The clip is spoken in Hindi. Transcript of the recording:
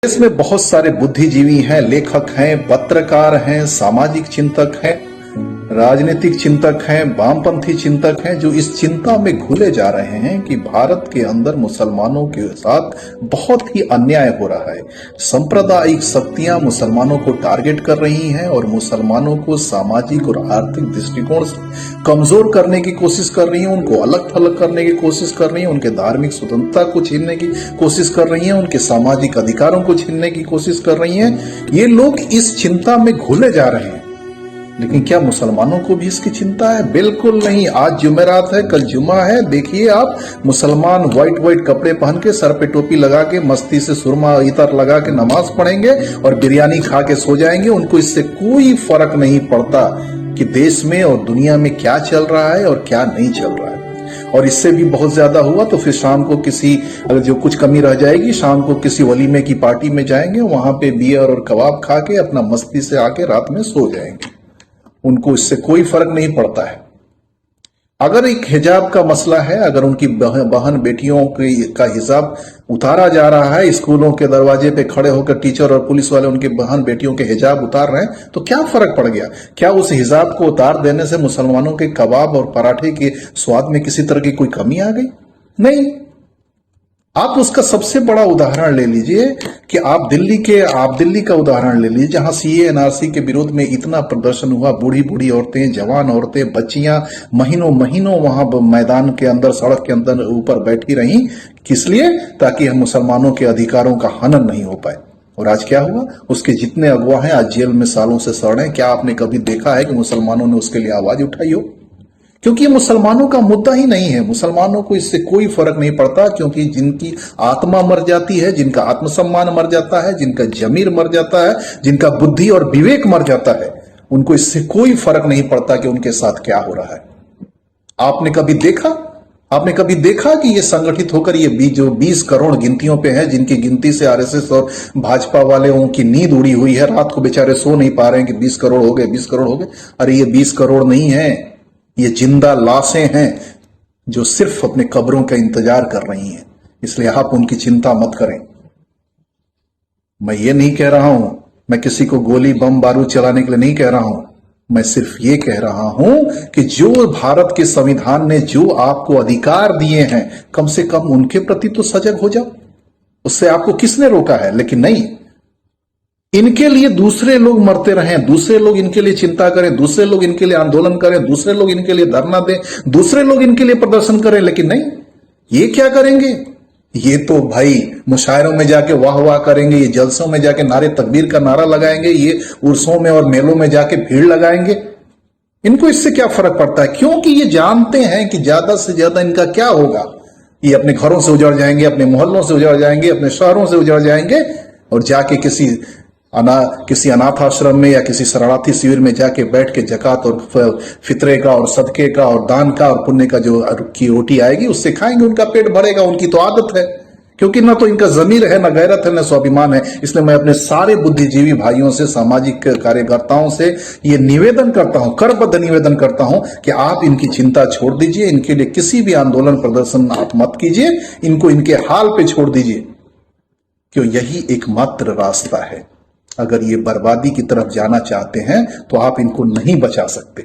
देश में बहुत सारे बुद्धिजीवी हैं, लेखक हैं, पत्रकार हैं, सामाजिक चिंतक हैं, राजनीतिक चिंतक हैं, वामपंथी चिंतक हैं, जो इस चिंता में घुले जा रहे हैं कि भारत के अंदर मुसलमानों के साथ बहुत ही अन्याय हो रहा है। सांप्रदायिक शक्तियां मुसलमानों को टारगेट कर रही हैं और मुसलमानों को सामाजिक और आर्थिक दृष्टिकोण से कमजोर करने की कोशिश कर रही हैं, उनको अलग थलग करने की कोशिश कर रही हैं, उनके धार्मिक स्वतंत्रता को छीनने की कोशिश कर रही हैं, उनके सामाजिक अधिकारों को छीनने की कोशिश कर रही हैं। ये लोग इस चिंता में घुले जा रहे हैं। लेकिन क्या मुसलमानों को भी इसकी चिंता है? बिल्कुल नहीं। आज जुमेरात है, कल जुमा है। देखिए आप, मुसलमान व्हाइट कपड़े पहन के, सर पे टोपी लगा के, मस्ती से सुरमा इतर लगा के नमाज पढ़ेंगे और बिरयानी खा के सो जाएंगे। उनको इससे कोई फर्क नहीं पड़ता कि देश में और दुनिया में क्या चल रहा है और क्या नहीं चल रहा है। और इससे भी बहुत ज्यादा हुआ तो फिर शाम को किसी, अगर जो कुछ कमी रह जाएगी, शाम को किसी वलीमे की पार्टी में जाएंगे, वहां पे बियर और कबाब खा के अपना मस्ती से आके रात में सो जाएंगे। उनको इससे कोई फर्क नहीं पड़ता है। अगर एक हिजाब का मसला है, अगर उनकी बहन बेटियों का हिजाब उतारा जा रहा है, स्कूलों के दरवाजे पे खड़े होकर टीचर और पुलिस वाले उनके बहन बेटियों के हिजाब उतार रहे हैं, तो क्या फर्क पड़ गया? क्या उस हिजाब को उतार देने से मुसलमानों के कबाब और पराठे के स्वाद में किसी तरह की कोई कमी आ गई? नहीं। आप उसका सबसे बड़ा उदाहरण ले लीजिए कि आप दिल्ली का उदाहरण ले लीजिए, जहां सीए एनआरसी के विरोध में इतना प्रदर्शन हुआ। बूढ़ी बूढ़ी औरतें, जवान औरतें, बच्चियां महीनों महीनों वहां मैदान के अंदर, सड़क के अंदर ऊपर बैठी रहीं। किस लिए? ताकि हम मुसलमानों के अधिकारों का हनन नहीं हो पाए। और आज क्या हुआ? उसके जितने अगवा हैं आज जेल में सालों से सड़ रहे हैं। क्या आपने कभी देखा है कि मुसलमानों ने उसके लिए आवाज उठाई हो? क्योंकि ये मुसलमानों का मुद्दा ही नहीं है। मुसलमानों को इससे कोई फर्क नहीं पड़ता, क्योंकि जिनकी आत्मा मर जाती है, जिनका आत्मसम्मान मर जाता है, जिनका जमीर मर जाता है, जिनका बुद्धि और विवेक मर जाता है, उनको इससे कोई फर्क नहीं पड़ता कि उनके साथ क्या हो रहा है। आपने कभी देखा कि ये संगठित होकर ये जो 20 करोड़ गिनतियों पे है, जिनकी गिनती से आरएसएस और भाजपा वाले की नींद उड़ी हुई है, रात को बेचारे सो नहीं पा रहे हैं कि 20 करोड़ हो गए, 20 करोड़ हो गए। अरे ये 20 करोड़ नहीं है, ये जिंदा लाशें हैं जो सिर्फ अपने कब्रों का इंतजार कर रही हैं। इसलिए आप उनकी चिंता मत करें। मैं ये नहीं कह रहा हूं, मैं किसी को गोली बम बारूद चलाने के लिए नहीं कह रहा हूं। मैं सिर्फ ये कह रहा हूं कि जो भारत के संविधान ने जो आपको अधिकार दिए हैं, कम से कम उनके प्रति तो सजग हो जाओ। उससे आपको किसने रोका है? लेकिन नहीं, इनके लिए दूसरे लोग मरते रहें, दूसरे लोग इनके लिए चिंता करें, दूसरे लोग इनके लिए आंदोलन करें, दूसरे लोग इनके लिए धरना दें, दूसरे लोग इनके लिए प्रदर्शन करें। लेकिन नहीं, ये क्या करेंगे? ये तो भाई मुशायरों में जाके वाह वाह करेंगे, ये जलसों में जाके नारे तकबीर का नारा लगाएंगे, ये उर्सों में और मेलों में जाके भीड़ लगाएंगे। इनको इससे क्या फर्क पड़ता है? क्योंकि ये जानते हैं कि ज्यादा से ज्यादा इनका क्या होगा। ये अपने घरों से उजड़ जाएंगे, अपने मोहल्लों से उजड़ जाएंगे, अपने शहरों से उजड़ जाएंगे और जाके किसी अनाथ आश्रम में या किसी शरणार्थी शिविर में जाके बैठ के जकात और फितरे का और सदके का और दान का और पुण्य का जो की रोटी आएगी उससे खाएंगे, उनका पेट भरेगा। उनकी तो आदत है, क्योंकि ना तो इनका जमीर है, ना गैरत है, ना स्वाभिमान है। इसलिए मैं अपने सारे बुद्धिजीवी भाइयों से, सामाजिक कार्यकर्ताओं से ये निवेदन करता हूं, करबद्ध निवेदन करता हूं कि आप इनकी चिंता छोड़ दीजिए। इनके लिए किसी भी आंदोलन प्रदर्शन आप मत कीजिए, इनको इनके हाल पे छोड़ दीजिए, क्यों यही एकमात्र रास्ता है। अगर ये बर्बादी की तरफ जाना चाहते हैं तो आप इनको नहीं बचा सकते।